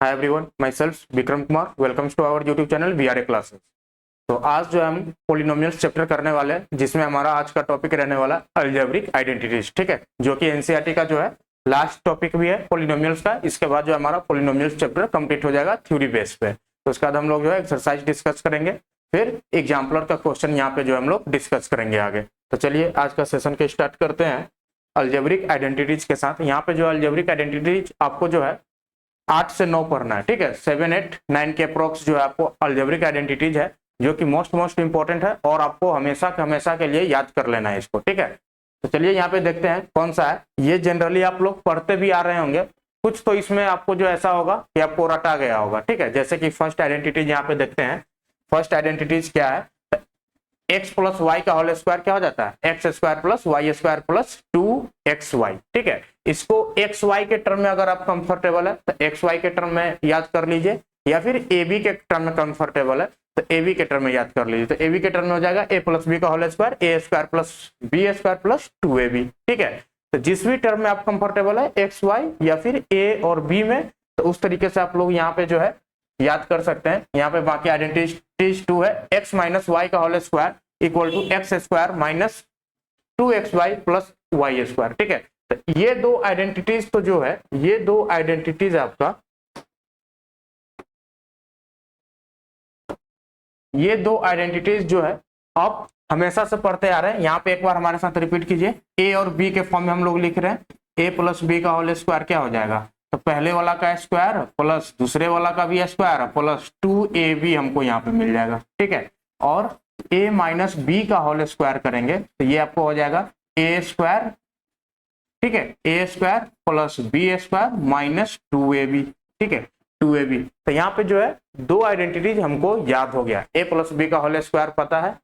Hi everyone, my self Vikram Kumar. Welcomes to our YouTube channel VRA classes. तो आज जो है हम पोलिनोमियल्स चैप्टर करने वाले हैं, जिसमें हमारा आज का टॉपिक रहने वाला अलजेब्रिक आइडेंटिटीज। ठीक है, जो कि एनसीईआरटी का जो है लास्ट टॉपिक भी है पोलिनोमियल्स का। इसके बाद जो हमारा पोलिनोमियल्स चैप्टर कंप्लीट हो जाएगा थ्योरी बेस पे। तो उसके बाद हम लोग जो है एक्सरसाइज डिस्कस करेंगे, फिर एग्जाम्पलर का क्वेश्चन यहाँ पे जो हम लोग डिस्कस करेंगे आगे। तो चलिए आज का सेशन के स्टार्ट करते हैं अलजेब्रिक आइडेंटिटीज के साथ। यहाँ पे जो अलजेब्रिक आइडेंटिटीज आपको जो है 8 से 9 पढ़ना है। ठीक है, 7, 8, 9 के अप्रोक्स जो है आपको अलजेब्रिक आइडेंटिटीज है, जो कि मोस्ट इंपॉर्टेंट है और आपको हमेशा के लिए याद कर लेना है इसको। ठीक है, तो चलिए यहाँ पे देखते हैं कौन सा है। ये जनरली आप लोग पढ़ते भी आ रहे होंगे, कुछ तो इसमें आपको जो ऐसा होगा कि आपको रटा गया होगा। ठीक है, जैसे कि फर्स्ट आइडेंटिटीज यहाँ पे देखते हैं। फर्स्ट आइडेंटिटीज क्या है? एक्स प्लस वाई का होल स्क्वायर क्या हो जाता है? X square plus y square plus 2xy। ठीक है, इसको एक्स वाई के टर्म में अगर आप कंफर्टेबल है तो एक्स वाई के टर्म में याद कर लीजिए, या फिर ए बी के टर्म में कंफर्टेबल है तो ए बी के टर्म में याद कर लीजिए। तो ए बी के टर्म में हो जाएगा ए प्लस बी का whole square, a square plus b square plus 2ab। ठीक है, तो जिस भी टर्म में आप कंफर्टेबल है एक्स वाई या फिर ए और बी में, तो उस तरीके से आप लोग यहाँ पे जो है याद कर सकते हैं। यहाँ पे बाकी आइडेंटिटीज 2 है, एक्स माइनस वाई का whole square equal to x square minus 2xy plus y square. ठीक है, तो ये दो आइडेंटिटीज तो जो है, ये दो आइडेंटिटीज आपका, ये दो आइडेंटिटीज जो है आप हमेशा से पढ़ते आ रहे हैं। यहाँ पे एक बार हमारे साथ रिपीट कीजिए। ए और बी के फॉर्म में हम लोग लिख रहे हैं, ए प्लस बी का होल स्क्वायर क्या हो जाएगा? तो पहले वाला का स्क्वायर प्लस दूसरे वाला का भी स्क्वायर प्लस 2ab हमको यहाँ पे मिल जाएगा। ठीक है, और a माइनस बी का होल स्क्वायर करेंगे तो ये आपको हो जाएगा ए स्क्वायर। ठीक है, a square plus b square minus 2ab। ठीक है, 2ab। तो यहाँ पे जो है दो आइडेंटिटीज हमको याद हो गया। a प्लस बी का होल स्क्वायर पता है,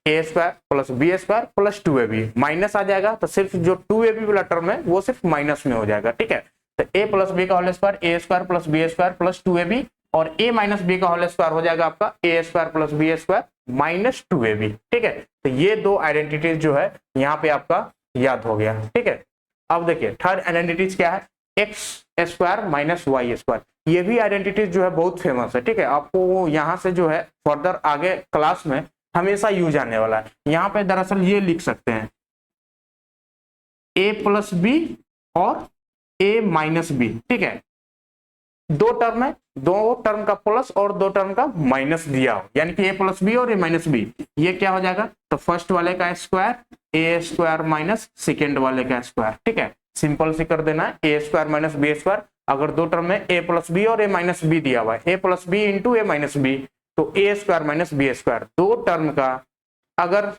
a square plus b square plus 2ab। Minus आ जाएगा तो सिर्फ जो 2ab वाला टर्म है वो सिर्फ माइनस में हो जाएगा। ठीक है, तो a प्लस बी का whole square a square plus b square plus 2ab, और a माइनस बी का होल स्क्वायर हो जाएगा आपका a square plus b square minus 2ab। ठीक है, तो ये दो आइडेंटिटीज जो है यहाँ पे आपका याद हो गया। ठीक है, अब देखिए थर्ड आइडेंटिटीज क्या है? X square minus y square. ये भी आइडेंटिटीज जो है बहुत फेमस है। ठीक है, आपको यहाँ से जो है फर्दर आगे क्लास में हमेशा यूज आने वाला है। यहाँ पे दरअसल ये लिख सकते हैं a प्लस बी और a माइनस बी। ठीक है, दो टर्म है, दो टर्म का प्लस और दो टर्म का माइनस दिया हो, यानी कि a प्लस बी और a माइनस बी। ये क्या हो जाएगा? तो फर्स्ट वाले का square a square minus second वाले का स्क्वायर। ठीक है, सिंपल से कर देना है a square minus b square. अगर दो टर्म में a प्लस बी और a माइनस बी दिया हुआ है, a plus b into a minus b, तो a square minus b square. दो टर्म का अगर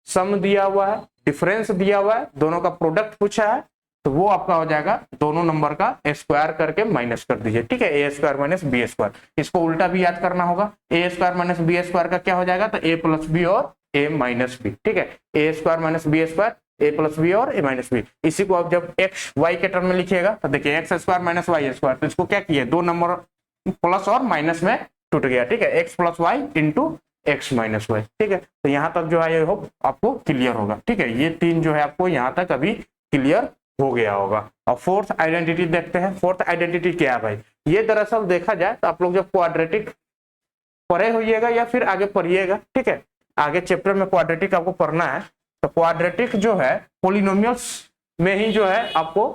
सम दिया हुआ है, डिफरेंस दिया हुआ है, दोनों का प्रोडक्ट पूछा है, तो वो आपका हो जाएगा दोनों नंबर का स्क्वायर करके माइनस कर दीजिए। ठीक है, a square minus b square. इसको उल्टा भी याद करना होगा, ए स्क्वायर माइनस बी स्क्वायर का क्या हो जाएगा? तो ए प्लस बी और ए माइनस बी। ठीक है, a square minus b square, a plus b और ए माइनस बी। इसी को आप जब एक्स वाई के टर्म में लिखिएगा तो देखिए x square minus y square, तो इसको क्या किया? दो नंबर प्लस और माइनस में टूट गया। ठीक है, x plus y into x minus y. ठीक है, तो यहाँ तक जो है ये होप आपको क्लियर होगा। ठीक है, ये तीन जो है आपको यहाँ तक अभी क्लियर हो गया होगा। और फोर्थ आइडेंटिटी देखते हैं। फोर्थ आइडेंटिटी क्या है भाई? ये दरअसल देखा जाए तो आप लोग जब क्वाड्रेटिक पढ़े होइएगा या फिर आगे पढ़िएगा, ठीक है, आगे चैप्टर में क्वाड्रेटिक आपको पढ़ना है, तो क्वाड्रेटिक जो है पोलिनोमियल्स में ही जो है आपको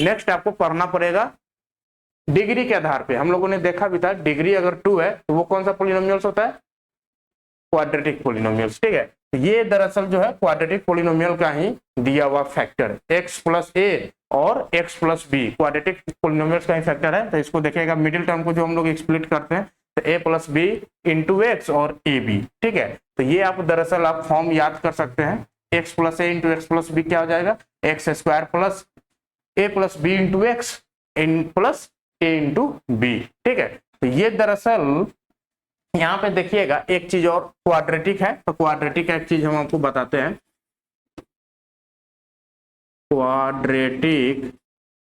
नेक्स्ट आपको पढ़ना पड़ेगा डिग्री के आधार पे। हम लोगों ने देखा भी था डिग्री अगर 2 है तो वो कौन सा पोलिनोमियल्स होता है? Quadratic polynomials. ठीक है, ये दरअसल जो है क्वाड्रेटिक पोलिनोमियल का ही दिया हुआ फैक्टर x प्लस ए और x plus b quadratic polynomials का ही फैक्टर है। तो इसको देखिएगा, मिडिल टर्म को जो हम लोग स्प्लिट करते हैं तो a plus b into x और ए बी। ठीक है, तो ये आप दरअसल आप फॉर्म याद कर सकते हैं, x प्लस ए इंटू एक्स प्लस बी क्या हो जाएगा? X square plus a plus b into x in plus A into B. ठीक है, तो ये दरअसल यहाँ पे देखिएगा एक चीज और क्वाड्रेटिक है, तो क्वाड्रेटिक एक चीज हम आपको बताते हैं। Quadratic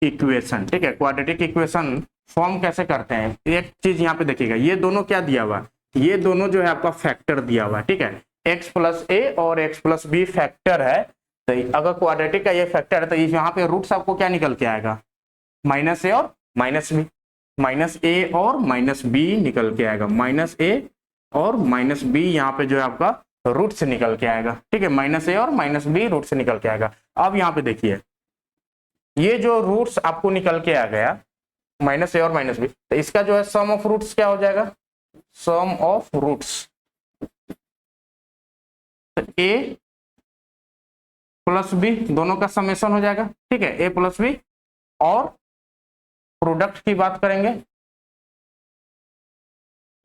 equation. ठीक है, क्वाड्रेटिक इक्वेशन फॉर्म कैसे करते हैं? एक चीज यहाँ पे देखिएगा, ये दोनों क्या दिया हुआ? ये दोनों जो है आपका फैक्टर दिया हुआ है। ठीक है, एक्स प्लस ए और एक्स प्लस बी फैक्टर है। तो अगर क्वाड्रेटिक का ये फैक्टर है तो यहाँ पे रूट्स आपको क्या निकल के आएगा? माइनस ए और माइनस बी। माइनस ए और माइनस बी निकल के आएगा, माइनस ए और माइनस बी यहाँ पे जो है आपका रूट से निकल के आएगा, ठीक है, माइनस ए और माइनस बी रूट से निकल के आएगा। अब यहाँ पे देखिए ये जो रूट्स आपको निकल के आ गया माइनस ए और माइनस बी, तो इसका जो है सम ऑफ रूट्स क्या हो जाएगा, sum of roots a plus b दोनों का समेशन हो जाएगा, ठीक है, ए प्लस बी। और प्रोडक्ट की बात करेंगे,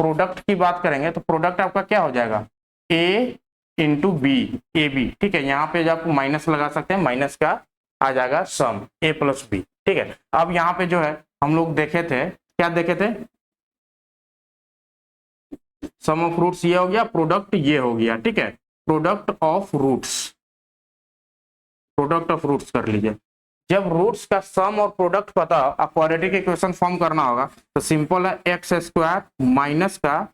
प्रोडक्ट की बात करेंगे तो प्रोडक्ट आपका क्या हो जाएगा, ए इंटू बी, ए बी, ठीक है, यहाँ पे जब माइनस लगा सकते हैं, माइनस का आ जाएगा सम ए प्लस बी, ठीक है। अब यहाँ पे जो है हम लोग देखे थे, क्या देखे थे, सम ऑफ रूट्स ये हो गया, प्रोडक्ट ये हो गया, ठीक है, product of roots, product of roots कर लीजिए। जब रूट्स का सम और प्रोडक्ट पता आप क्वाड्रेटिक इक्वेशन फॉर्म करना होगा तो सिंपल है, एक्स स्क्वायर माइनस का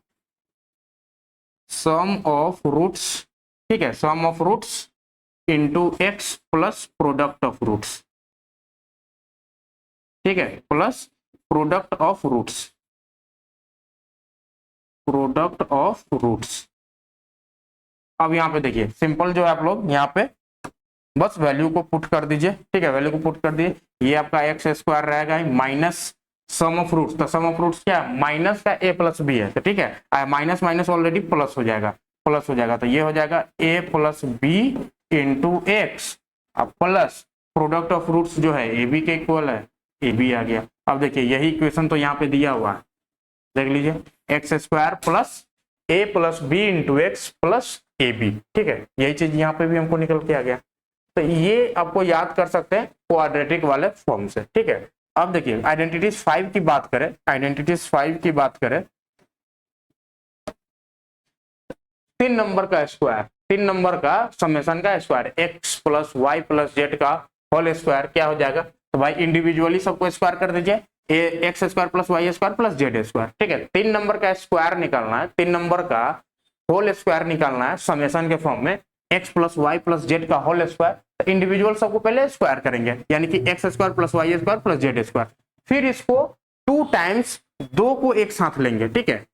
सम ऑफ रूट्स, ठीक है, sum of roots into x plus product of roots, ठीक है, plus product of roots, product of roots. अब यहाँ पे देखिए सिंपल जो है आप लोग यहाँ पे बस वैल्यू को पुट कर दीजिए, ठीक है, वैल्यू को पुट कर दिए, ये आपका एक्स स्क्वायर रहेगा माइनस सम ऑफ रूट्स, तो सम ऑफ रूट्स क्या है, माइनस का ए प्लस बी है, तो ठीक है, माइनस माइनस ऑलरेडी प्लस हो जाएगा, प्लस हो जाएगा, तो ये हो जाएगा a plus b into x, अब प्लस प्रोडक्ट ऑफ रूट्स जो है ए बी के इक्वल है, ए बी आ गया। अब देखिए यही इक्वेशन तो यहाँ पे दिया हुआ है, देख लीजिए, x square plus a plus b into x plus a b, ठीक है, यही चीज यहाँ पे भी हमको निकल के आ गया। तो ये आपको याद कर सकते हैं क्वाड्रेटिक वाले फॉर्म से, ठीक है। अब देखिए आइडेंटिटीज 5 की बात करें, आइडेंटिटीज 5 की बात करें, 3 नंबर का स्क्वायर, 3 नंबर का समेशन का square, x plus y plus z का होल स्क्वायर क्या हो जाएगा, तो भाई इंडिविजुअली सबको स्क्वायर कर दीजिए, x square plus y square plus z square, ठीक है। 3 नंबर का स्क्वायर निकालना है, 3 नंबर का होल स्क्वायर निकालना है समेशन के फॉर्म में, x plus y plus z का होल स्क्वायर, तो इंडिविजुअल सबको पहले स्क्वायर करेंगे, यानी कि x square plus y square plus z square, फिर इसको 2 टाइम्स 2 को एक साथ लेंगे, ठीक है,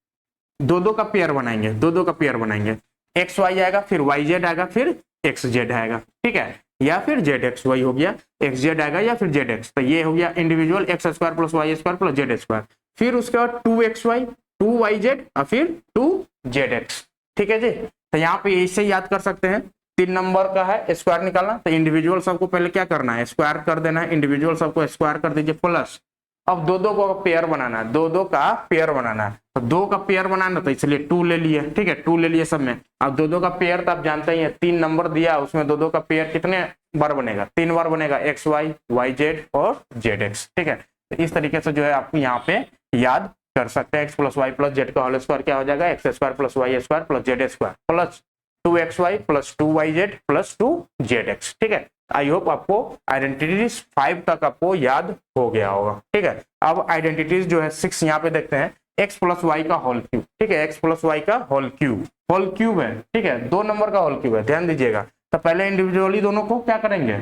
2 का पेयर बनाएंगे, 2 का पेयर बनाएंगे, एक्स वाई आएगा, फिर वाई जेड आएगा, फिर एक्स जेड आएगा, ठीक है, या फिर जेड एक्स वाई हो गया, एक्स जेड आएगा या फिर जेड एक्स, तो ये हो गया individual x square plus y square plus z square, फिर उसके बाद 2xy 2yz और फिर 2zx, ठीक है जी। तो यहाँ पे ऐसे याद कर सकते हैं, 3 नंबर का है स्क्वायर निकालना, तो इंडिविजुअल सबको पहले क्या करना है, स्क्वायर कर देना है, इंडिविजुअल सबको स्क्वायर कर दीजिए, प्लस अब 2 को पेयर बनाना है, 2 का पेयर बनाना है, तो 2 का पेयर बनाना तो इसलिए 2 ले लिए, ठीक है, 2 ले लिए सब में। अब 2 का पेयर तो आप जानते ही हैं, 3 नंबर दिया उसमें 2 का पेयर कितने बार बनेगा, 3 बार बनेगा, एक्स वाई वाई जेड और जेड एक्स, ठीक है। तो इस तरीके से जो है आप यहाँ पे याद कर सकते हैं, x plus y plus z का होल स्क्वायर क्या हो जाएगा, x square plus y square plus z square plus 2xy plus 2yz plus 2zx, ठीक है। आई होप आपको आइडेंटिटीज 5 तक आपको याद हो गया होगा, ठीक है। अब आइडेंटिटीज जो है 6 यहाँ पे देखते हैं, x प्लस वाई का होल क्यूब, ठीक है, x प्लस वाई का होल क्यूब है, ठीक है, 2 नंबर का होल क्यूब है, ध्यान दीजिएगा। तो पहले इंडिविजुअली दोनों को क्या करेंगे,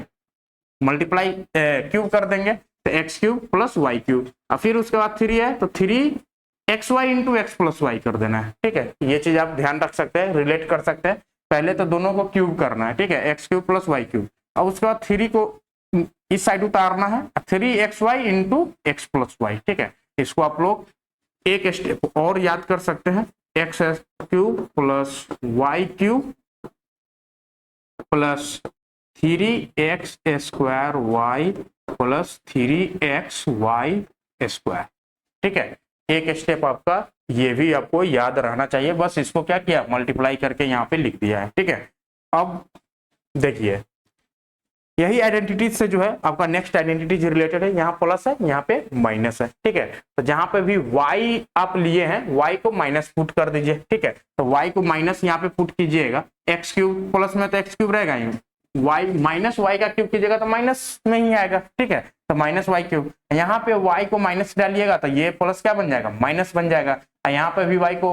मल्टीप्लाई क्यूब कर देंगे, तो x cube plus y cube, और फिर उसके बाद 3 है तो 3xy into x plus Y कर देना है, ठीक है। ये चीज आप ध्यान रख सकते हैं, रिलेट कर सकते हैं, पहले तो दोनों को क्यूब करना है, ठीक है, x cube plus y cube, अब उसके बाद 3 को इस साइड उतारना है, 3xy into x plus Y, ठीक है। इसको आप लोग एक स्टेप और याद कर सकते हैं, x cube plus y cube plus 3x square y plus 3x y square, ठीक है। एक स्टेप आपका ये भी आपको याद रहना चाहिए, बस इसको क्या किया, मल्टीप्लाई करके यहाँ पे लिख दिया है, ठीक है। अब देखिए यही आइडेंटिटीज से जो है आपका नेक्स्ट आइडेंटिटीज रिलेटेड है, यहाँ प्लस है यहाँ पे माइनस है, ठीक है। तो जहां पे भी y आप लिए हैं y को माइनस पुट कर दीजिए, ठीक है, तो y को माइनस यहाँ पे पुट कीजिएगा, एक्स क्यूब प्लस में तो एक्स क्यूब रहेगा ही, y माइनस वाई का क्यूब कीजिएगा तो माइनस में ही आएगा, ठीक है, तो माइनस वाई क्यूब, यहाँ पे y को माइनस डालिएगा तो ये प्लस क्या बन जाएगा, माइनस बन जाएगा, यहाँ पे भी y को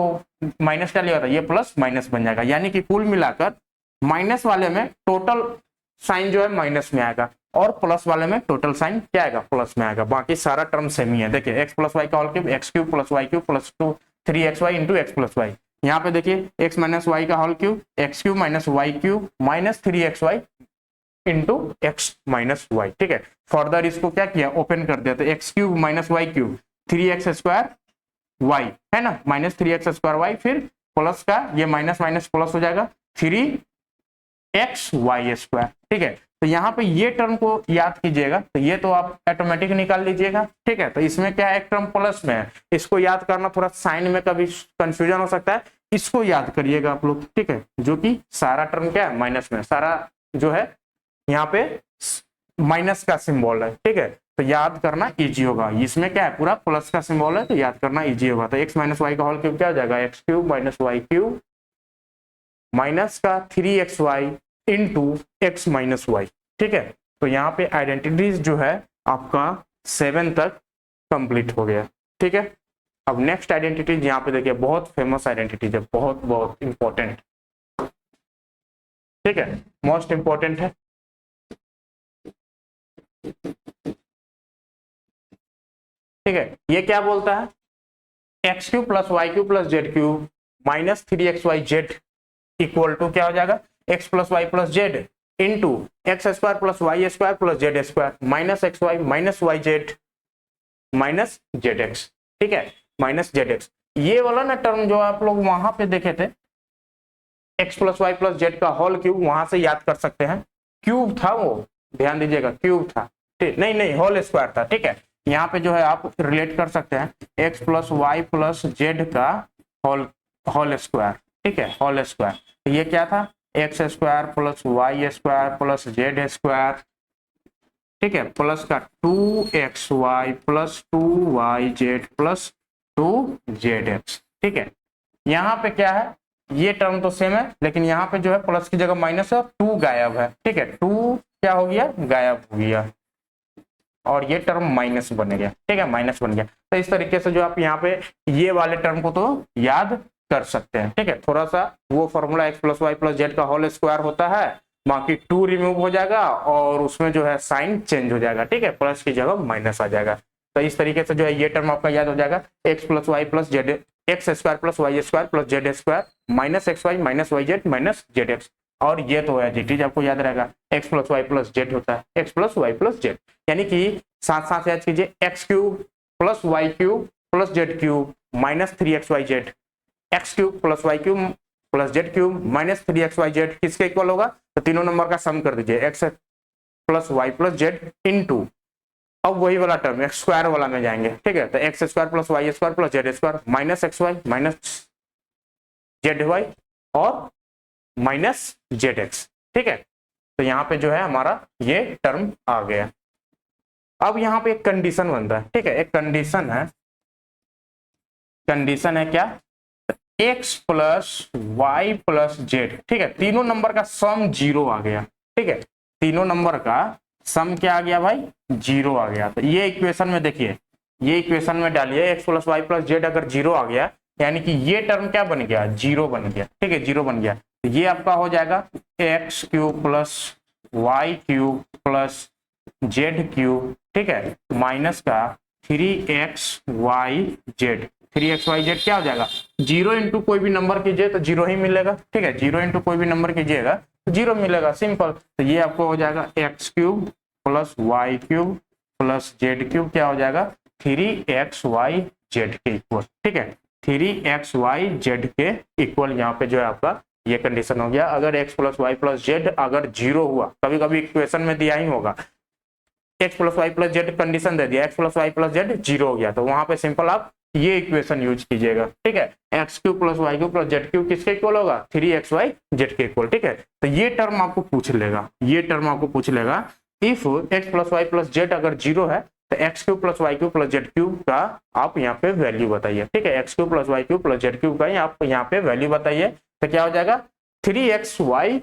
माइनस डालिएगा तो ये प्लस माइनस बन जाएगा, यानी कि कुल मिलाकर माइनस वाले में टोटल साइन जो है माइनस में आएगा, और प्लस वाले में टोटल साइन क्या आएगा, प्लस में आएगा। बाकी सारा टर्म सेम ही है। देखिए एक्स प्लस वाई का whole cube, x cube plus y cube plus 3xy into x plus y. यहाँ पे देखिए एक्स माइनस वाई का whole cube, x cube minus y cube minus 3xy into x minus y. ठीक है, further इसको क्या किया, ओपन कर दिया, तो x cube minus y cube 3x square y है ना, माइनस 3x स्क्वायर वाई, फिर प्लस का ये माइनस माइनस प्लस हो जाएगा 3x वाई स्क्वायर। ठीक है, तो यहाँ पे ये टर्म को याद कीजिएगा, तो ये तो आप ऑटोमेटिक निकाल लीजिएगा। ठीक है, तो इसमें क्या है, एक टर्म प्लस में है, इसको याद करना थोड़ा साइन में कभी कंफ्यूजन हो सकता है, इसको याद करिएगा आप लोग। ठीक है, जो कि सारा टर्म क्या है, माइनस में, सारा जो है यहाँ पे माइनस का सिंबल है। ठीक है, तो याद करना इजी होगा। इसमें क्या है, पूरा प्लस का सिंबल है, तो याद करना इजी होगा। तो एक्स माइनस वाई का होल क्यूब क्या हो जाएगा, x cube minus y cube minus का 3xy into x minus y. ठीक है, तो यहाँ पे आइडेंटिटीज जो है आपका 7 तक कंप्लीट हो गया। ठीक है, अब नेक्स्ट आइडेंटिटीज यहाँ पे देखिए, बहुत फेमस आइडेंटिटीज है, बहुत बहुत इंपॉर्टेंट। ठीक है, मोस्ट इंपॉर्टेंट है। ठीक है, ये क्या बोलता है, x cube plus y cube plus z cube minus 3xy z equal to क्या हो जाएगा, x plus y plus z into x square plus y square plus z square minus x y minus y z minus z x. ठीक है, minus z x. ये वाला ना term जो आप लोग वहां पे देखे थे, x plus y plus z का होल क्यूब, वहां से याद कर सकते हैं, क्यूब था वो, ध्यान दीजिएगा, क्यूब था। ठीक, नहीं होल स्क्वायर था। ठीक है, यहाँ पे जो है आप रिलेट कर सकते हैं, x plus y plus z का होल स्क्वायर। ठीक है, होल स्क्वायर, ये क्या था, x square plus y square plus z square. ठीक है, प्लस का 2xy plus 2yz plus 2zx। ठीक है, यहाँ पे क्या है, ये टर्म तो सेम है, लेकिन यहाँ पे जो है प्लस की जगह माइनस है, 2 गायब है। ठीक है, 2 क्या हो गया, गायब हो गया, और ये टर्म माइनस बन गया। ठीक है, माइनस बन गया। तो इस तरीके से जो आप यहाँ पे ये वाले टर्म को तो याद कर सकते हैं। ठीक है, थोड़ा सा वो formula x plus y plus z का होल स्क्वायर होता है, बाकी 2 रिमूव हो जाएगा और उसमें जो है साइन चेंज हो जाएगा। ठीक है, प्लस की जगह माइनस आ जाएगा। तो इस तरीके से जो है ये टर्म आपका याद हो जाएगा, x plus y plus z, x square plus y square plus z square minus x y minus y z minus z x. और ये तो है जीटीज, आपको याद रहेगा, x plus y plus z होता है, x plus y plus z, यानी कि साथ साथ याद कीजिए, x cube plus y cube plus z cube minus 3xy z, x cube plus y cube plus z cube minus 3xy z किसके equal होगा, तो तीनों नंबर का सम कर दीजिए, x plus y plus z into, अब वही वाला टर्म एक्स स्क्वायर वाला में जाएंगे। ठीक है, तो x square plus y square plus z square minus x y minus z y और माइनस जेड एक्स। ठीक है, तो यहाँ पे जो है हमारा ये टर्म आ गया। अब यहाँ पे एक कंडीशन बनता है। ठीक है, एक कंडीशन है क्या, x plus y plus z. ठीक है, तीनों नंबर का सम 0 आ गया। ठीक है, तीनों नंबर का सम क्या आ गया भाई, 0 आ गया। तो ये इक्वेशन में देखिए, ये इक्वेशन में डालिए, x plus y plus z अगर 0 आ गया, यानी कि ये टर्म क्या बन गया, 0 बन गया। ठीक है, 0 बन गया, तो ये आपका हो जाएगा x cube plus y cube plus z cube. ठीक है, माइनस का 3xy जेड, 3xy जेड क्या हो जाएगा, 0 इंटू कोई भी नंबर कीजिए तो 0 ही मिलेगा। ठीक है, 0 इंटू कोई भी नंबर कीजिएगा तो 0 मिलेगा, सिंपल। तो ये आपको हो जाएगा x cube plus y cube plus z cube क्या हो जाएगा, 3xy जेड के इक्वल। ठीक है, 3xy जेड के इक्वल यहाँ पे जो है आपका ये कंडीशन हो गया। अगर x plus y plus z अगर 0 हुआ, कभी कभी इक्वेशन में दिया ही होगा, x plus y plus z condition दे दिया, x plus y plus z 0 हो गया, तो वहां पे सिंपल आप ये इक्वेशन यूज कीजिएगा। ठीक है, x cube plus y cube plus z cube किसके इक्वल होगा, 3xy जेड के इक्वल। ठीक है, तो ये टर्म आपको पूछ लेगा, ये टर्म आपको पूछ लेगा, if x plus y plus z अगर 0 है तो x cube plus y cube plus z cube का आप यहाँ पे वैल्यू बताइए। ठीक है, x cube plus y cube plus z cube का आप यहाँ पे वैल्यू बताइए, तो क्या हो जाएगा 3xy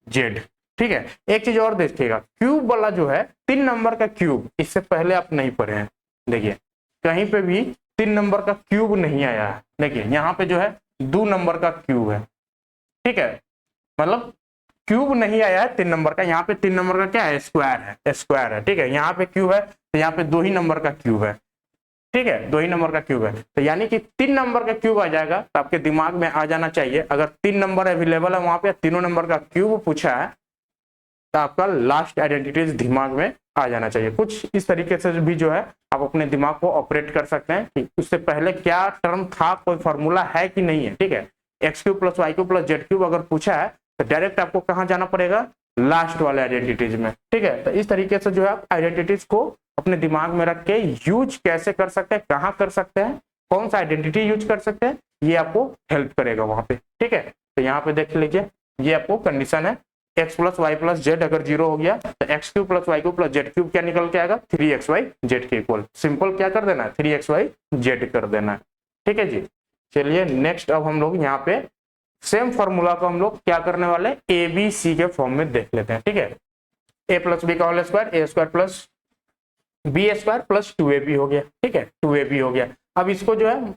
जेड। ठीक है, एक चीज और देखिएगा, क्यूब वाला जो है 3 नंबर का क्यूब, इससे पहले आप नहीं पढ़े हैं, देखिए कहीं पे भी 3 नंबर का क्यूब नहीं आया है। देखिए यहाँ पे जो है 2 नंबर का क्यूब है। ठीक है, मतलब क्यूब नहीं आया है 3 नंबर का, यहाँ पे 3 नंबर का क्या है, स्क्वायर है, ठीक है। यहाँ पे क्यूब है तो यहाँ पे 2 ही नंबर का क्यूब है, ठीक है, 2 ही नंबर का क्यूब है, तो यानी कि 3 नंबर का क्यूब आ जाएगा। तो आपके दिमाग में आ जाना चाहिए, अगर 3 नंबर अवेलेबल है वहां पे, तीनों नंबर का क्यूब पूछा है, तो आपका लास्ट आइडेंटिटीज दिमाग में आ जाना चाहिए। कुछ इस तरीके से भी जो है आप अपने दिमाग को ऑपरेट कर सकते हैं कि उससे पहले क्या टर्म था, कोई फॉर्मूला है कि नहीं है, ठीक है। X cube plus y cube plus z cube अगर पूछा है तो डायरेक्ट आपको कहाँ जाना पड़ेगा, लास्ट वाले आइडेंटिटीज में, ठीक है। तो इस तरीके से जो है आप आइडेंटिटीज को अपने दिमाग में रख के यूज कैसे कर सकते हैं, कहाँ कर सकते हैं, कौन सा आइडेंटिटी यूज कर सकते हैं, ये आपको हेल्प करेगा वहां पे, ठीक है। तो यहाँ पे देख लीजिए, ये आपको कंडीशन है, x plus y plus z अगर 0 हो गया तो x cube plus y cube plus z cube क्या निकल के आएगा, 3xy जेड के इक्वल। सिंपल क्या कर देना है, 3xy जेड कर देना है, ठीक है जी। चलिए नेक्स्ट अब हम लोग यहाँ पे सेम फॉर्मूला को हम लोग क्या करने वाले, ए बी सी के फॉर्म में देख लेते हैं, ठीक है। ए प्लस बी का whole square, a square plus b square plus 2ab हो गया, ठीक है, 2ab हो गया। अब इसको जो है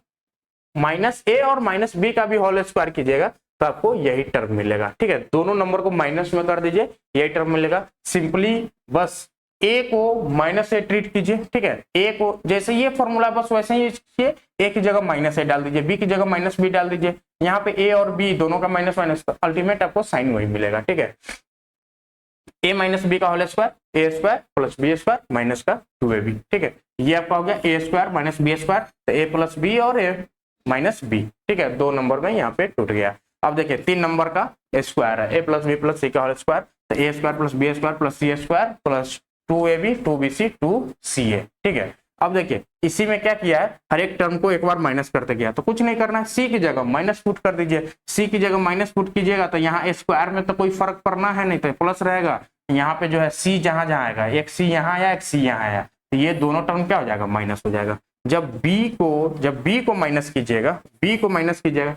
माइनस ए और माइनस बी का भी होल स्क्वायर कीजिएगा तो आपको यही टर्म मिलेगा, ठीक है। दोनों नंबर को माइनस में कर दीजिए, यही टर्म मिलेगा। सिंपली बस ए को माइनस से ट्रीट कीजिए, ठीक है। ए को जैसे ये फॉर्मूला बस वैसे ही कीजिए, ए की जगह माइनस ए डाल दीजिए, बी की जगह माइनस बी डाल दीजिए। यहाँ पे ए और बी दोनों का माइनस माइनस, तो अल्टीमेट आपको साइन वही मिलेगा, ठीक है। ए माइनस बी का whole square, a square plus b square minus का 2ab, ठीक है। ये आपका हो गया a square minus b square, तो ए प्लस बी और ए माइनस बी, ठीक है, 2 नंबर में यहाँ पे टूट गया। अब देखिए 3 नंबर का स्क्वायर है, a plus b plus c का होल स्क्वायर, तो a square plus b square plus c square plus 2ab 2bc 2ca, ठीक है। अब देखिए इसी में क्या किया है, हर एक टर्म को एक बार माइनस करते गया, तो कुछ नहीं करना है, सी की जगह माइनस पुट कर दीजिए। सी की जगह माइनस पुट कीजिएगा तो यहाँ स्क्वायर में तो कोई फर्क पड़ना है नहीं, तो प्लस रहेगा। यहाँ पे जो है सी जहां जहां आएगा, एक सी यहाँ आया एक सी यहाँ आया, तो ये दोनों टर्म क्या हो जाएगा, माइनस हो जाएगा। जब बी को माइनस कीजिएगा, बी को माइनस कीजिएगा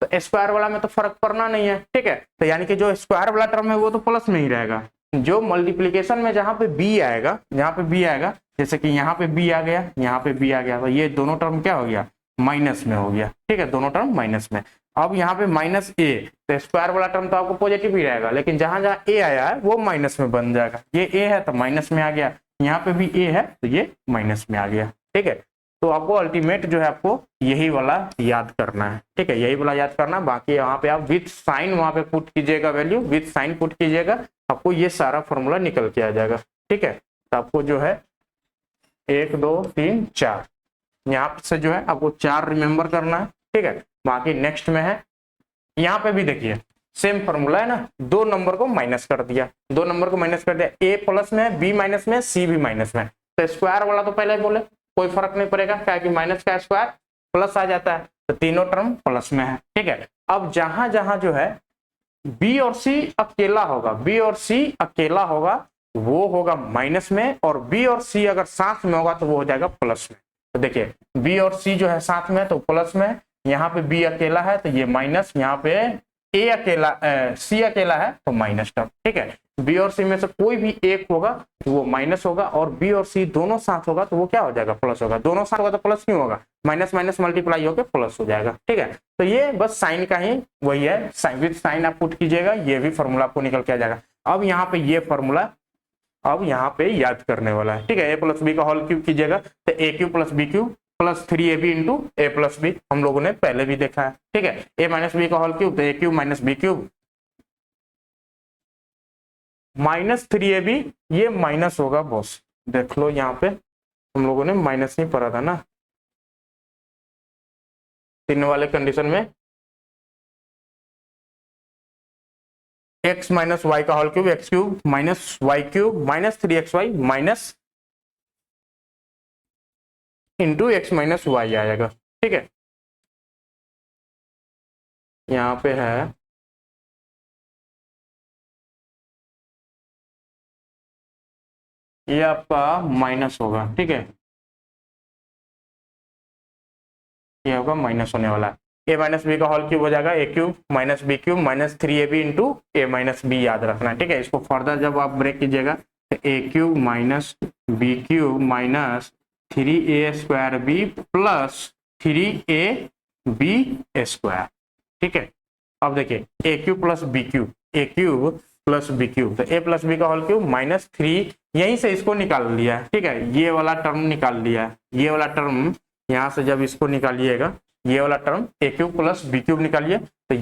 तो स्क्वायर वाला में तो फर्क पड़ना नहीं है, ठीक है। तो यानी कि जो स्क्वायर वाला टर्म है वो तो प्लस में ही रहेगा। जो मल्टीप्लीकेशन में जहां पे बी आएगा, जैसे कि यहाँ पे बी आ गया, यहाँ पे बी आ गया, तो ये दोनों टर्म क्या हो गया, माइनस में हो गया, ठीक है, दोनों टर्म माइनस में। अब यहाँ पे माइनस ए, तो स्क्वायर वाला टर्म तो आपको पॉजिटिव ही रहेगा, लेकिन जहां जहां ए आया है वो माइनस में बन जाएगा। ये ए है तो माइनस में आ गया, यहाँ पे भी ए है तो ये माइनस में आ गया, ठीक है। तो आपको अल्टीमेट जो है आपको यही वाला याद करना है, ठीक है, यही वाला याद करना। बाकी यहाँ पे आप विथ साइन वहां पे पुट कीजिएगा, वैल्यू विथ साइन पुट कीजिएगा, आपको ये सारा फॉर्मूला निकल के आ जाएगा, ठीक है। तो आपको जो है 1 2 3 4 यहाँ से जो है आपको 4 रिमेंबर करना है, ठीक है। बाकी नेक्स्ट में है, यहाँ पे भी देखिए सेम फॉर्मूला है ना, 2 नंबर को माइनस कर दिया, 2 नंबर को माइनस कर दिया, ए प्लस में, बी माइनस में, सी भी माइनस में, तो स्क्वायर वाला तो पहले बोले कोई फर्क नहीं पड़ेगा, क्या कि माइनस का स्क्वायर प्लस आ जाता है, तो तीनों टर्म प्लस में है, ठीक है। अब जहां जहां जो है बी और सी अकेला होगा, बी और सी अकेला होगा वो होगा माइनस में, और बी और सी अगर साथ में होगा तो वो हो जाएगा प्लस में। तो देखिए बी और सी जो है साथ में तो प्लस में, यहाँ पे बी अकेला है तो ये माइनस, यहाँ पे ए अकेला सी अकेला है तो माइनस टर्म, ठीक है। बी और सी में से कोई भी एक होगा तो वो माइनस होगा, और बी और सी दोनों साथ होगा तो वो क्या हो जाएगा, प्लस होगा। दोनों साथ होगा तो प्लस क्यों होगा, माइनस माइनस मल्टीप्लाई होकर प्लस हो जाएगा, ठीक है। तो ये बस साइन का ही वही है, विद साइन आप पुट कीजिएगा, ये भी फॉर्मूला आपको निकल के आ जाएगा। अब यहाँ पे ये फॉर्मूला अब यहाँ पे याद करने वाला है, ठीक है। ए प्लस बी का होल क्यूब कीजिएगा तो a cube plus b cube plus 3ab into a plus b, हम लोगों ने पहले भी देखा है, ठीक है। ए माइनस बी का होल क्यूब तो a cube minus b cube minus 3ab, ये माइनस होगा बॉस, देख लो यहाँ पे हम लोगों ने माइनस नहीं पढ़ा था ना 3 वाले कंडीशन में, एक्स माइनस वाई का whole cube x cube minus y cube minus 3xy minus into x minus y आएगा, ठीक है। यहाँ पे है ये आपका माइनस होगा, ठीक है, ये होगा माइनस होने वाला है। ए माइनस बी का होल क्यूब हो जाएगा a cube minus b cube minus 3ab into a minus b, याद रखना है, ठीक है। इसको फर्दर जब आप ब्रेक कीजिएगा तो a cube minus b cube minus 3a square b plus 3ab square, ठीक है। अब देखिए a cube plus b cube, a cube plus b cube, तो ए प्लस बी का होल क्यूब माइनस 3, यहीं से इसको निकाल लिया है, ठीक है, ये वाला टर्म निकाल लिया है, ये वाला टर्म यहाँ से जब इसको निकालिएगा, ये वाला टर्म ए क्यूब प्लस बी क्यूब निकालिए, तो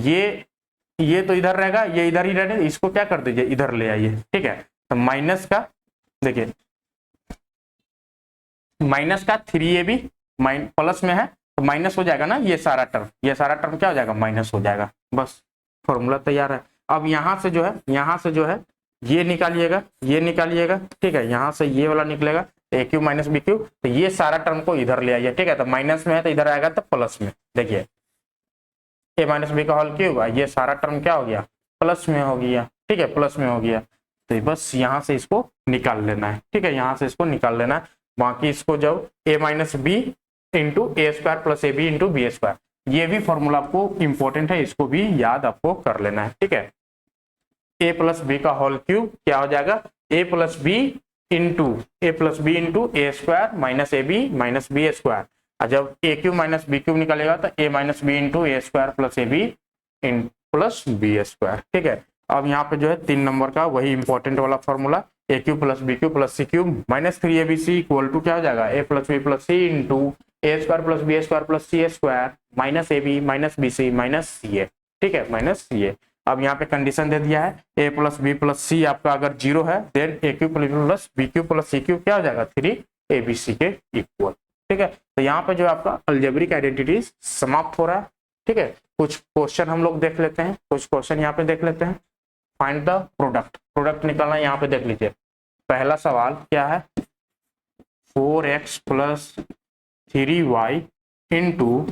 ये तो इधर रहेगा, ये इधर ही रहेगा, इसको क्या कर दीजिए, इधर ले आइए, ठीक है, तो माइनस का देखिए, माइनस का 3ab प्लस में है तो माइनस हो जाएगा ना, ये सारा टर्म क्या हो जाएगा, माइनस हो जाएगा, बस फॉर्मूला तैयार है। अब यहाँ से जो है ये निकालिएगा, ठीक है, यहाँ से ये वाला निकलेगा ए क्यूब माइनस बी क्यूब, तो ये सारा टर्म को इधर ले आइए, ठीक है, तो माइनस में है तो इधर आएगा तो प्लस में, देखिए ए माइनस बी का होल क्यूब, ये सारा टर्म क्या हो गया, प्लस में हो गया, ठीक है, प्लस में हो गया, तो बस यहाँ से इसको निकाल लेना है, ठीक है, यहाँ से इसको निकाल लेना है, बाकी इसको जब a minus b into a square plus a b into b square, ये भी फॉर्मूला आपको इंपॉर्टेंट है, इसको भी याद आपको कर लेना है, ठीक है, ए प्लस बी का होल क्यूब क्या हो जाएगा, a plus b into a square minus a b minus b square, और जब a cube minus b cube निकालेगा तो a minus b into a square plus a b plus b square, ठीक है। अब यहाँ पे जो है 3 नंबर का वही इंपॉर्टेंट वाला formula, a cube plus b cube plus c cube minus 3abc equal to क्या हो जाएगा, a plus b plus c into a square plus b square plus c square minus a b minus b c minus c a, ठीक है, minus c ए। अब यहाँ पे condition दे दिया है a plus b plus c आपका अगर 0 है then a cube plus b cube plus c cube क्या हो जाएगा, 3abc के इक्वल, ठीक है। तो यहाँ पे जो आपका अलजेब्रिक आइडेंटिटीज समाप्त हो रहा है, ठीक है। कुछ क्वेश्चन हम लोग देख लेते हैं, कुछ क्वेश्चन यहाँ पे देख लेते हैं। फाइंड द प्रोडक्ट निकालना, यहाँ पे देख लीजिए। पहला सवाल क्या है, 4x plus 3y into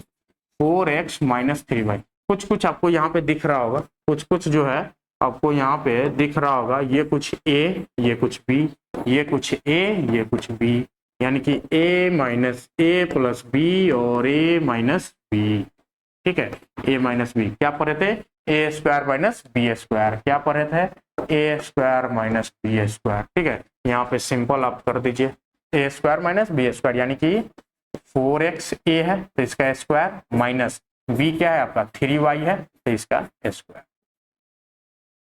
4x minus 3y। कुछ आपको यहाँ पे दिख रहा होगा, कुछ जो है आपको यहाँ पे दिख रहा होगा, ये कुछ a, ये कुछ b, ये कुछ a, ये कुछ b, यानी कि a minus a plus b और a माइनस b, ठीक है। a माइनस b क्या पढ़े थे, ए स्क्वायर माइनस बी स्क्वायर, क्या पढ़े थे, ए स्क्वायर माइनस बी स्क्वायर, ठीक है। यहाँ पे सिंपल आप कर दीजिए, ए स्क्वायर माइनस बी स्क्वायर यानी कि 4x a है तो इसका स्क्वायर माइनस b क्या है आपका 3y है तो इसका स्क्वायर,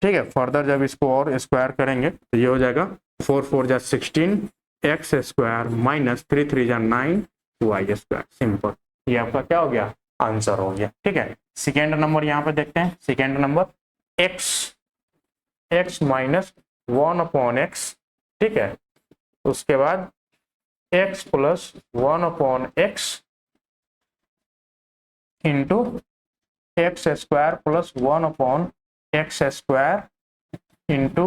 ठीक है। फर्दर जब इसको और स्क्वायर करेंगे तो ये हो जाएगा 4 4 जा 16 x स्क्वायर माइनस 3 3 जा 9 y स्क्वायर, सिंपल। ये आपका क्या हो गया, आंसर हो गया, ठीक है। सेकेंड नंबर यहाँ पे देखते हैं, second number x minus 1 upon x, ठीक है। उसके बाद x plus 1 upon x into x square plus 1 upon x square into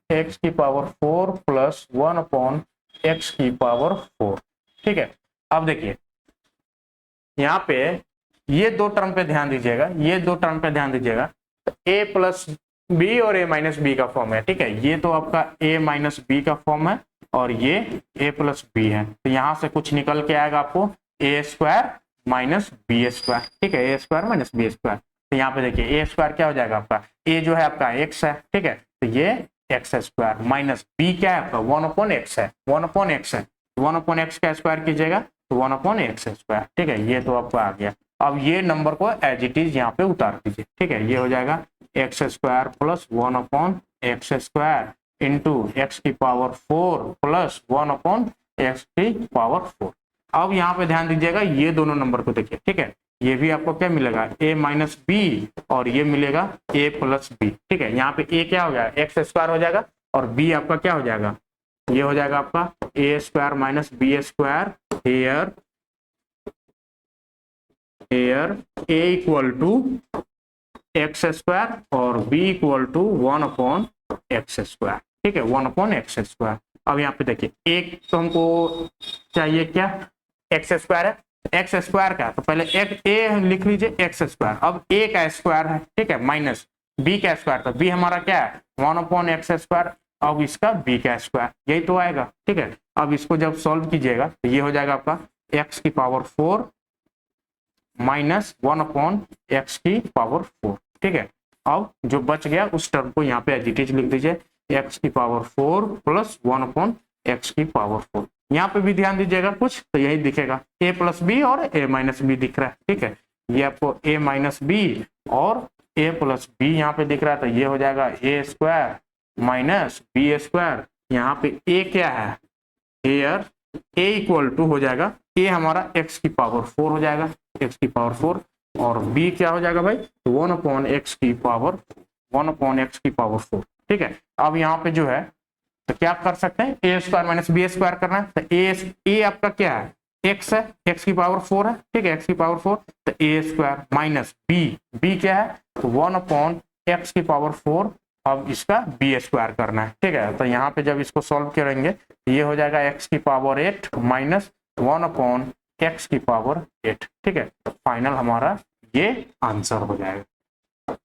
x की पावर 4 प्लस 1 अपॉन एक्स की पावर 4, ठीक है। अब देखिए यहाँ पे ये दो टर्म पे ध्यान दीजिएगा, ये दो टर्म पे ध्यान दीजिएगा, तो a प्लस बी और a माइनस बी का फॉर्म है, ठीक है। ये तो आपका a माइनस बी का फॉर्म है और ये a प्लस बी है, तो यहाँ से कुछ निकल के आएगा आपको a square minus b square, ठीक है, a square minus b square. तो यहाँ पे देखिए a स्क्वायर क्या हो जाएगा आपका, a जो है आपका x है, ठीक है, तो ये एक्स स्क्वायर माइनस b क्या है आपका 1 अपॉन एक्स है, 1 अपॉन एक्स है, 1 अपॉन एक्स का स्क्वायर कीजिएगा तो 1 अपॉन एक्स स्क्वायर, ठीक है। ये तो आपका आ गया। अब ये नंबर को एज इट इज यहाँ पे उतार दीजिए, ठीक है। ये हो जाएगा x square plus 1 upon x square into x की पावर 4 प्लस 1 अपॉन एक्स की पावर 4। अब यहाँ पे ध्यान दीजिएगा, ये दोनों नंबर को देखिए, ठीक है। ये भी आपको क्या मिलेगा, a माइनस बी और ये मिलेगा a प्लस बी, ठीक है। यहाँ पे a क्या हो गया, एक्स स्क्वायर हो जाएगा और b आपका क्या हो जाएगा, ये हो जाएगा आपका a square minus b square, here a equal to x square और b equal to 1 upon x square, ठीक है, 1 अपॉन एक्स स्क्वायर। अब यहाँ पे देखिए एक तो हमको चाहिए क्या, एक्स स्क्वायर है, एक्स स्क्वायर का तो पहले एक a लिख लीजिए एक्स स्क्वायर, अब a का स्क्वायर है, ठीक है, माइनस b का स्क्वायर, तो b हमारा क्या है 1 अपॉन एक्स स्क्वायर, अब इसका b का स्क्वायर, यही तो आएगा, ठीक है। अब इसको जब सॉल्व कीजिएगा तो ये हो जाएगा आपका x की पावर 4 माइनस 1 अपॉन एक्स की पावर 4, ठीक है। अब जो बच गया उस टर्म को यहाँ पे एज इट इज लिख दीजिए, एक्स की पावर 4 प्लस 1 अपॉन एक्स की पावर 4। यहाँ पे भी ध्यान दीजिएगा कुछ तो यही दिखेगा, a प्लस बी और a माइनस बी दिख रहा है, ठीक है। ये आपको a माइनस बी और ए प्लस बी यहाँ पे दिख रहा है, तो ये हो जाएगा a square minus b square. यहाँ पे ए क्या है, एयर ए इक्वल टू हो जाएगा, ए हमारा एक्स की पावर 4 हो जाएगा, एक्स की पावर 4, और बी क्या हो जाएगा भाई, 1/x की पावर 4। ठीक है, अब यहाँ पे जो है तो क्या कर सकते हैं, ए स्क्वायर माइनस बी स्क्वायर करना है, तो ए आपका क्या है, एक्स है, एक्स की पावर 4 है, ठीक है, एक्स की पावर 4, तो ए स्क्वायर माइनस बी क्या है, तो 1/x की पावर 4। अब इसका बी स्क्वायर करना है, ठीक है, तो यहाँ पे जब इसको सॉल्व करेंगे ये हो जाएगा एक्स की पावर 8 माइनस 1/x की पावर 8। ठीक है, तो फाइनल हमारा ये आंसर हो जाएगा।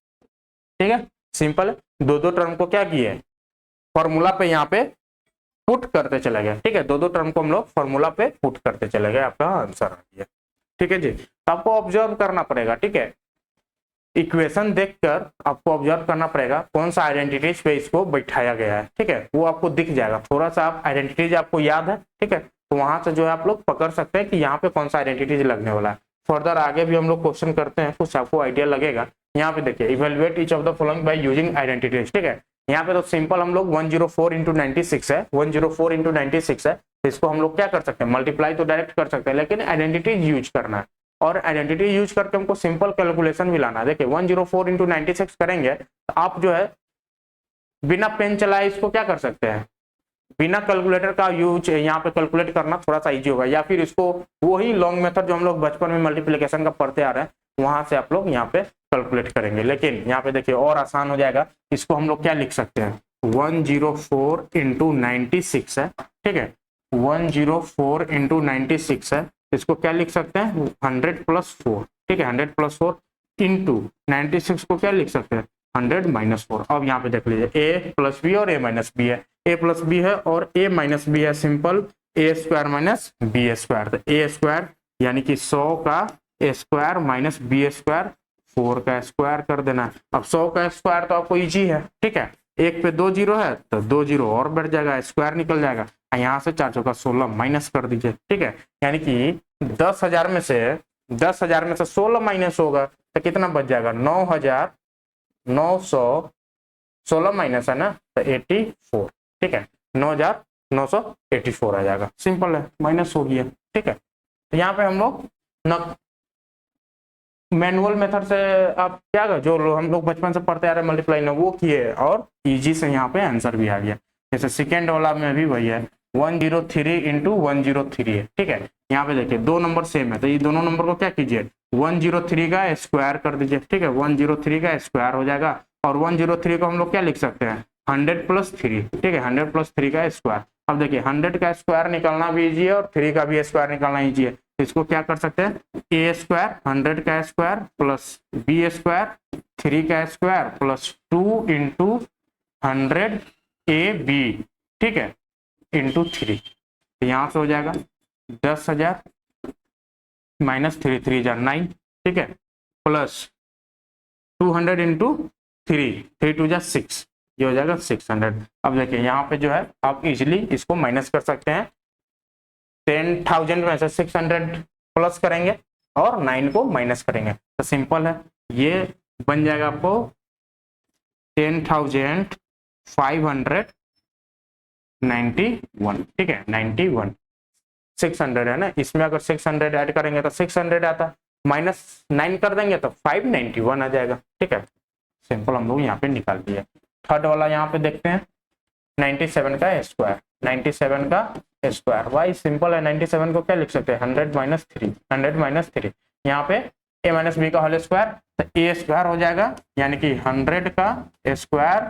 ठीक है, सिंपल है। दो टर्म को क्या किए, फॉर्मूला पे यहाँ पे पुट करते चले गए। ठीक है, दो टर्म को हम लोग फॉर्मूला पे पुट करते चले गए, आपका आंसर आ गया। ठीक है जी, तो आपको ऑब्जर्व करना पड़ेगा। ठीक है, इक्वेशन देखकर आपको ऑब्जर्व करना पड़ेगा कौन सा आइडेंटिटीज पे इसको बैठाया गया है। ठीक है, वो आपको दिख जाएगा, थोड़ा सा आप आइडेंटिटीज आपको याद है, ठीक है, तो वहां से जो है आप लोग पकड़ सकते हैं कि यहाँ पे कौन सा आइडेंटिटीज लगने वाला है। फर्दर आगे भी हम लोग क्वेश्चन करते हैं, कुछ आपको आइडिया लगेगा। यहाँ पे देखिए, evaluate each of the following by using identities. ठीक है, यहाँ पे तो सिंपल हम लोग 104 × 96 है, 104 × 96 है, तो इसको हम लोग क्या कर सकते हैं, मल्टीप्लाई तो डायरेक्ट कर सकते हैं, लेकिन आइडेंटिटीज यूज करना है, और आइडेंटिटी यूज करके हमको सिंपल कैलकुलेशन भी लाना है। देखिए 104 × 96 करेंगे तो आप जो है बिना पेन चलाए इसको क्या कर सकते हैं, बिना कैलकुलेटर का यूज यहाँ पे कैलकुलेट करना थोड़ा सा इजी होगा, या फिर इसको वही लॉन्ग मेथड जो हम लोग बचपन में मल्टीप्लिकेशन का पढ़ते आ रहे हैं वहां से आप लोग यहाँ पे कैलकुलेट करेंगे। लेकिन यहाँ पे देखिए और आसान हो जाएगा, इसको हम लोग क्या लिख सकते हैं, 104 × 96 है। ठीक है, 104 × 96 है, इसको क्या लिख सकते हैं, 100 + 4। ठीक है, 100 + 4 × 96 को क्या लिख सकते हैं, 100 - 4। अब यहाँ पे देख लीजिए, a + b और a - b है, a + b है और a - b है, simple a square minus b square, तो a स्क्वायर यानी कि 100 का स्क्वायर माइनस b स्क्वायर, 4 का स्क्वायर कर देना। अब 100 का स्क्वायर तो आपको इजी है। ठीक है, एक पे 2 जीरो है तो 2 जीरो और बढ़ जाएगा, स्क्वायर निकल जाएगा, यहाँ से 4 चौका 16 माइनस कर दीजिए। ठीक है, यानी कि 10,000 में से 16 माइनस होगा तो कितना बच जाएगा, 9,900, 16 माइनस है ना तो 84। ठीक है, 9,984 आ जाएगा, सिंपल है, माइनस हो गया। ठीक है, तो यहाँ पे हम लोग न मैनुअल मेथड से आप क्या जो हम लोग बचपन से पढ़ते आ रहे मल्टीप्लाई ने वो किए, और इजी से यहाँ पे आंसर भी आ गया। जैसे सेकेंड वाला में भी वही है, 103 × 103 है। ठीक है, यहाँ पे देखिए दो नंबर सेम है, तो ये दोनों नंबर को क्या कीजिए, 103 का स्क्वायर कर दीजिए। ठीक है, 103 का स्क्वायर हो जाएगा, और 103 को हम लोग क्या लिख सकते हैं, 100 + 3। ठीक है, 100 + 3 का स्क्वायर। अब देखिए 100 का स्क्वायर निकालना भी इजी है और 3 का भी स्क्वायर निकालना इजी है, इसको क्या कर सकते हैं, a स्क्वायर 100 का स्क्वायर प्लस b स्क्वायर 3 का स्क्वायर प्लस 2 × 100 ab। ठीक है, इंटू 3, तो यहाँ से हो जाएगा 10,000 माइनस 3 3 × 9। ठीक है, प्लस 200 × 3 3 2 = 6, ये हो जाएगा 600। अब देखिए यहाँ पे जो है आप इजिली इसको माइनस कर सकते हैं, 10,000 में से 600 प्लस करेंगे और 9 को माइनस करेंगे, तो सिंपल है, ये बन जाएगा आपको 10,591। ठीक है, 91, 600 है ना, इसमें अगर 600 ऐड करेंगे तो 600 आता, माइनस 9 कर देंगे तो 591 आ जाएगा। ठीक है, सिंपल हम लोग यहाँ पे निकाल दिए। थर्ड वाला यहाँ पे देखते हैं, 97 का स्क्वायर, 97 का स्क्वायर, वाई सिंपल है, 97 को क्या लिख सकते हैं, 100 - 3 यहाँ पे a - b का होल स्क्वायर, तो a स्क्वायर हो जाएगा, यानी कि 100 का स्क्वायर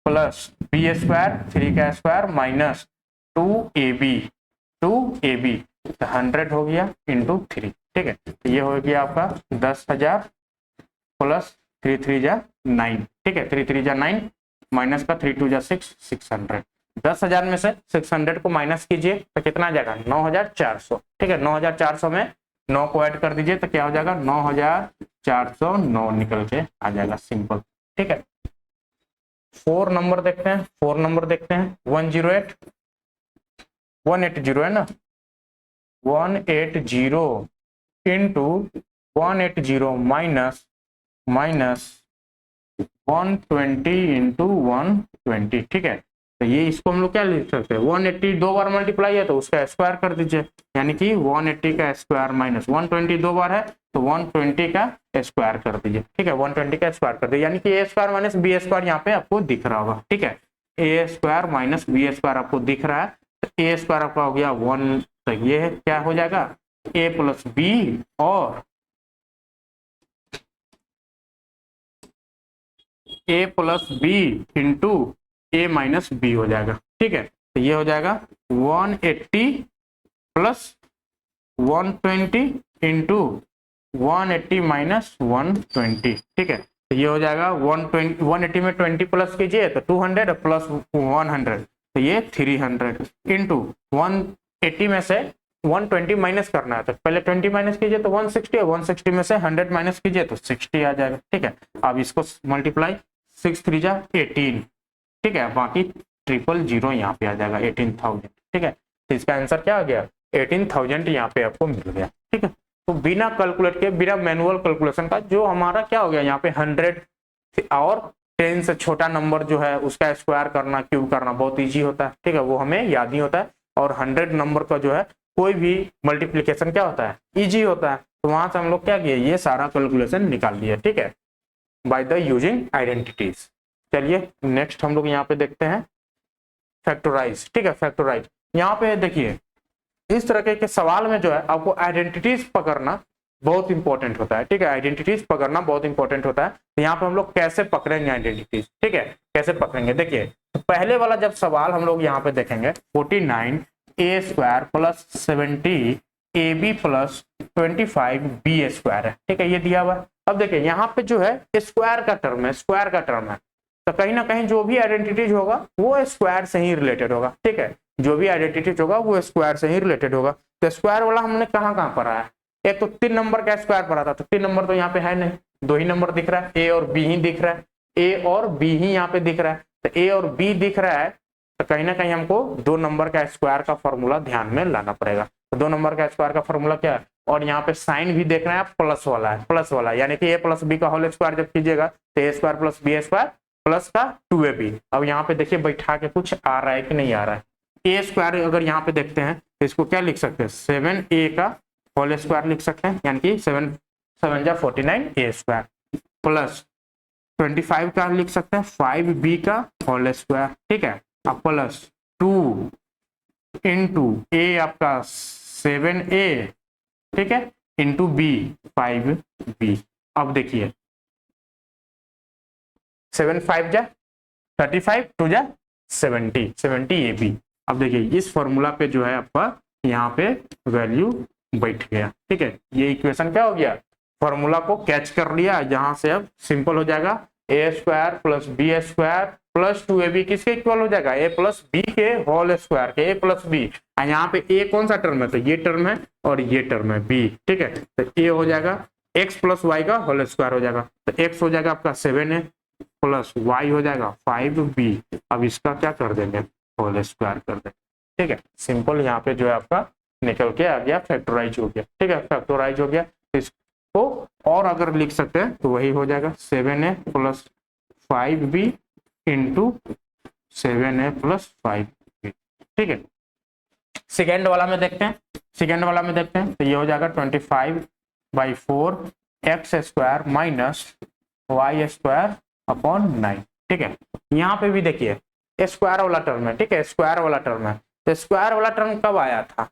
प्लस b स्क्वायर 3 का स्क्वायर माइनस 2ab, तो 100 हो गया इंटू 3। ठीक है, तो ये हो गया आपका 10,000 प्लस 3 3 × 9। ठीक है, 3 3 × 9 माइनस का 3 2 × 6, 600। 10,000 में से 600 को माइनस कीजिए तो कितना आ जाएगा, 9,400। ठीक है, 9,400 में 9 को ऐड कर दीजिए तो क्या हो जाएगा, 9,409 निकल के आ जाएगा, सिंपल। ठीक है, 4 नंबर देखते हैं, 4 नंबर देखते हैं, 108 180 है ना, 180 × 180 माइनस 120 इंटू 120, ठीक है। तो ये इसको हम लोग क्या लिख सकते हैं, 180 दो बार मल्टीप्लाई है तो उसका स्क्वायर कर दीजिए, यानी कि 180 का स्क्वायर माइनस 120 दो बार है तो 120 का स्क्वायर कर दीजिए, ठीक है। 120 का स्क्वायर कर दीजिए, यानी कि ए स्क्वायर माइनस बी स्क्वायर यहाँ पे आपको दिख रहा होगा, ठीक है। A square minus b square आपको दिख रहा है, तो ए स्क्वायर आपका हो गया 1, तो ये क्या हो जाएगा ए प्लस बी और ए plus b into a minus B हो जाएगा, ठीक है। तो ये हो जाएगा 180 प्लस 120 इंटू 180 माइनस 120, ठीक है। तो ये हो जाएगा 120, 180 में 20 प्लस कीजिए तो 200 प्लस 100 तो ये 300 इंटू 180 में से 120 माइनस करना है तो पहले 20 माइनस कीजिए तो 160 है, 160 में से 100 माइनस कीजिए तो 60 आ जाएगा, ठीक है। अब इसको मल्टीप्लाई 6 3 जा 18, ठीक है। बाकी 000 यहाँ पे आ जाएगा 18,000, ठीक है। तो इसका आंसर क्या आ गया 18,000 यहाँ पे आपको मिल गया, ठीक है। तो बिना कैलकुलेट के, बिना मैनुअल कैलकुलेशन का जो हमारा क्या हो गया यहाँ पे 100 और 10 से छोटा नंबर जो है उसका स्क्वायर करना, क्यूब करना बहुत इजी होता है, ठीक है। वो हमें याद नहीं होता है, और 100 नंबर का जो है कोई भी मल्टीप्लीकेशन क्या होता है इजी होता है। तो वहां से हम लोग क्या किए, ये सारा कैलकुलेशन निकाल लिया, ठीक है, बाय द यूजिंग आइडेंटिटीज। चलिए नेक्स्ट हम लोग यहाँ पे देखते हैं फैक्टराइज, ठीक है। फैक्टराइज यहाँ पे देखिए, इस तरह के सवाल में जो है आपको आइडेंटिटीज पकड़ना बहुत इंपॉर्टेंट होता है, ठीक है। आइडेंटिटीज पकड़ना बहुत इंपॉर्टेंट होता है। तो यहाँ पे हम लोग कैसे पकड़ेंगे आइडेंटिटीज, ठीक है, कैसे पकड़ेंगे देखिए। तो पहले वाला जब सवाल हम लोग यहाँ पे देखेंगे 49 a square plus 70 a b plus 25 b square है, ठीक है, ये दिया हुआ है। अब देखिए यहाँ पे जो है स्क्वायर का टर्म है, स्क्वायर का टर्म है, तो कहीं ना कहीं जो भी आइडेंटिटीज होगा वो स्क्वायर से ही रिलेटेड होगा, ठीक है। जो भी आइडेंटिटीज होगा वो स्क्वायर से ही रिलेटेड होगा। तो स्क्वायर वाला हमने कहाँ कहाँ पढ़ा है, एक तो 3 नंबर का स्क्वायर पढ़ा था, तो 3 नंबर तो यहाँ पे है नहीं, 2 ही नंबर दिख रहा है, ए और बी ही दिख रहा है, ए और बी ही यहाँ पे दिख रहा है। तो ए और बी दिख रहा है तो कहीं ना कहीं हमको 2 नंबर का स्क्वायर का फॉर्मूला ध्यान में लाना पड़ेगा। तो 2 नंबर का स्क्वायर का फॉर्मूला क्या है, और यहाँ पे साइन भी देख रहे हैं प्लस वाला है, प्लस वाला, यानी कि ए प्लस बी का होल स्क्वायर जब कीजिएगा तो a square plus b square plus का 2ab। अब यहाँ पे देखिए बैठा के कुछ आ रहा है कि नहीं आ रहा है। ए स्क्वायर अगर यहाँ पे देखते हैं तो इसको क्या लिख सकते हैं, 7a का होल स्क्वायर लिख सकते हैं, यानी कि 7 7 जा 49 ए स्क्वायर प्लस 25 का लिख सकते हैं 5b का होल स्क्वायर, ठीक है। अब प्लस 2 इंटू ए आपका 7a, ठीक है, इंटू बी 5b। अब देखिए 7 5 जा 35, 2 जा 70, 70 ab। अब देखिए इस फॉर्मूला पे जो है आपका यहाँ पे वैल्यू बैठ गया, ठीक है। ये इक्वेशन क्या हो गया, फॉर्मूला को कैच कर लिया, यहाँ से अब सिंपल हो जाएगा a square plus b square plus 2ab किसके इक्वल हो जाएगा, ए प्लस बी के होल स्क्वायर के, ए प्लस बी। यहाँ पे ए कौन सा टर्म है, तो ये टर्म है और ये टर्म है बी, ठीक है। तो ए हो जाएगा x प्लस वाई का होल स्क्वायर हो जाएगा, तो x हो जाएगा आपका 7a प्लस y हो जाएगा 5b। अब इसका क्या कर देंगे, होल स्क्वायर कर देंगे, ठीक है। सिंपल यहाँ पे जो है आपका निकल के आ गया, फैक्टराइज हो गया, ठीक है, फैक्टराइज हो गया। इसको और अगर लिख सकते हैं तो वही हो जाएगा 7a plus 5b into 7a plus 5b, ठीक है। सेकेंड वाला में देखते हैं, सेकेंड वाला में देखते हैं तो ये हो जाएगा 25/4 x square minus y square upon 9, ठीक है। यहाँ पे भी देखिए स्क्वायर वाला टर्म है, ठीक है, स्क्वायर वाला टर्म है। तो स्क्वायर वाला टर्म कब आया था,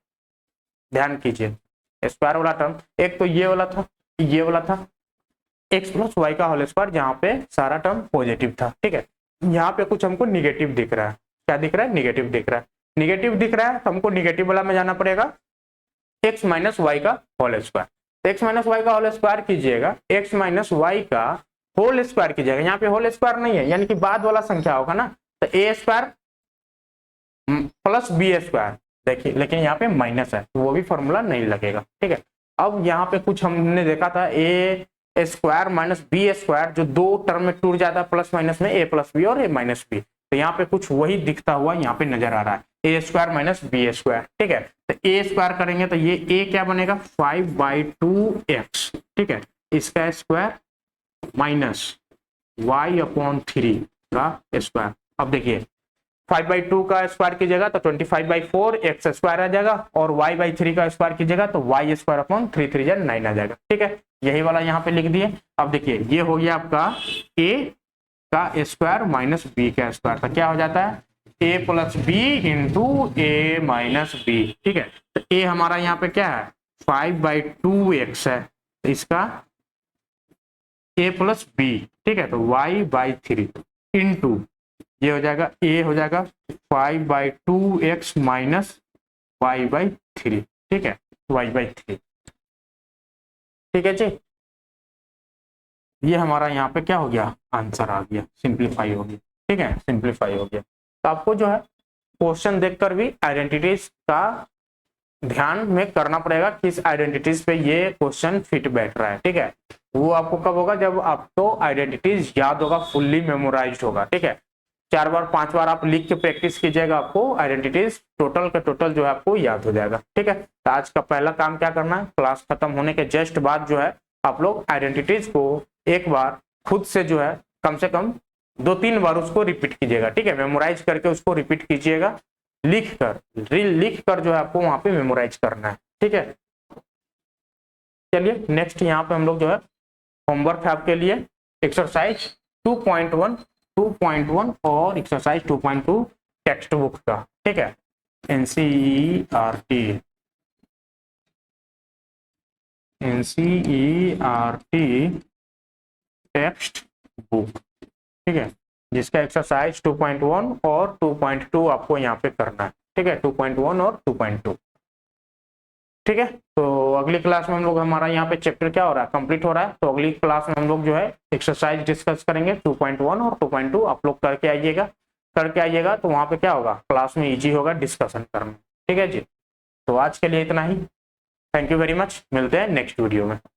ध्यान कीजिए, स्क्वायर वाला टर्म एक तो ये वाला था, ये वाला था एक्स प्लस वाई का होल स्क्वायर, जहाँ पे सारा टर्म पॉजिटिव था, ठीक है। यहाँ पे कुछ हमको निगेटिव दिख रहा है, क्या दिख रहा है, निगेटिव दिख रहा है। निगेटिव दिख रहा है तो हमको निगेटिव वाला में जाना पड़ेगा, एक्स माइनस वाई का होल स्क्वायर। तो एक्स माइनस वाई का होल स्क्वायर कीजिएगा, एक्स माइनस वाई का होल स्क्वायर कीजिएगा, यहाँ पे होल स्क्वायर नहीं है, यानी कि बाद वाला संख्या होगा ना, तो a square plus b square, देखिए लेकिन यहाँ पे माइनस है तो वो भी फॉर्मूला नहीं लगेगा, ठीक है। अब यहाँ पे कुछ हमने देखा था ए स्क्वायर माइनस बी स्क्वायर, जो 2 टर्म में टूट जाता है प्लस माइनस में, ए प्लस बी और ए माइनस बी। तो यहाँ पे कुछ वही दिखता हुआ यहाँ पे नजर आ रहा है, a square minus b square, ठीक है। तो ए स्क्वायर करेंगे तो ये ए क्या बनेगा 5/2x, ठीक है, इसका स्क्वायर माइनस y/3 का स्क्वायर। अब देखिए 5/2 का स्क्वायर कीजिएगा तो 25/4 एक्स स्क्वायर आ जाएगा, और y/3 का स्क्वायर कीजिएगा तो y²/3 3 जा 9 आ जाएगा। ठीक है, यही वाला यहाँ पे लिख दिए। अब देखिए ये हो गया आपका a का स्क्वायर माइनस b का स्क्वायर, तो क्या हो जाता है a plus b into a minus b. ठीक है, तो a हमारा यहाँ पे क्या है 5/2x है, तो इसका a प्लस बी। ठीक है, तो y/3 इंटू ये हो जाएगा a हो जाएगा 5/2x माइनस y/3। ठीक है, y/3। ठीक है जी, ये हमारा यहाँ पे क्या हो गया आंसर आ गया, सिंप्लीफाई हो गया। ठीक है, सिंप्लीफाई हो गया। तो आपको जो है क्वेश्चन देखकर भी आइडेंटिटीज का ध्यान में करना पड़ेगा, किस आइडेंटिटीज पे ये क्वेश्चन फिट बैठ रहा है। ठीक है, वो आपको कब होगा जब आपको आइडेंटिटीज याद होगा, फुल्ली मेमोराइज्ड होगा। ठीक है, 4 बार 5 बार आप लिख के प्रैक्टिस कीजिएगा, आपको आइडेंटिटीज टोटल का टोटल जो है आपको याद हो जाएगा। ठीक है, तो आज का पहला काम क्या करना है, क्लास खत्म होने के जस्ट बाद जो है आप लोग आइडेंटिटीज को एक बार खुद से जो है कम से कम 2-3 बार उसको रिपीट कीजिएगा। ठीक है, मेमोराइज करके उसको रिपीट कीजिएगा, लिख कर जो है आपको वहां पे मेमोराइज करना है। ठीक है, चलिए नेक्स्ट यहाँ पे हम लोग जो है होमवर्क है आपके लिए एक्सरसाइज 2.1 और एक्सरसाइज 2.2 टेक्स्ट बुक का। ठीक है, एनसीईआरटी टेक्स्ट बुक। ठीक है, जिसका एक्सरसाइज 2.1 और 2.2 आपको यहाँ पे करना है। ठीक है, 2.1 और 2.2। ठीक है, तो अगली क्लास में हम लोग हमारा यहाँ पे चैप्टर क्या हो रहा है कंप्लीट हो रहा है, तो अगली क्लास में हम लोग जो है एक्सरसाइज डिस्कस करेंगे 2.1 और 2.2। आप लोग करके आइएगा तो वहां पे क्या होगा क्लास में इजी होगा डिस्कशन करना। ठीक है जी, तो आज के लिए इतना ही। थैंक यू वेरी मच, मिलते हैं नेक्स्ट वीडियो में।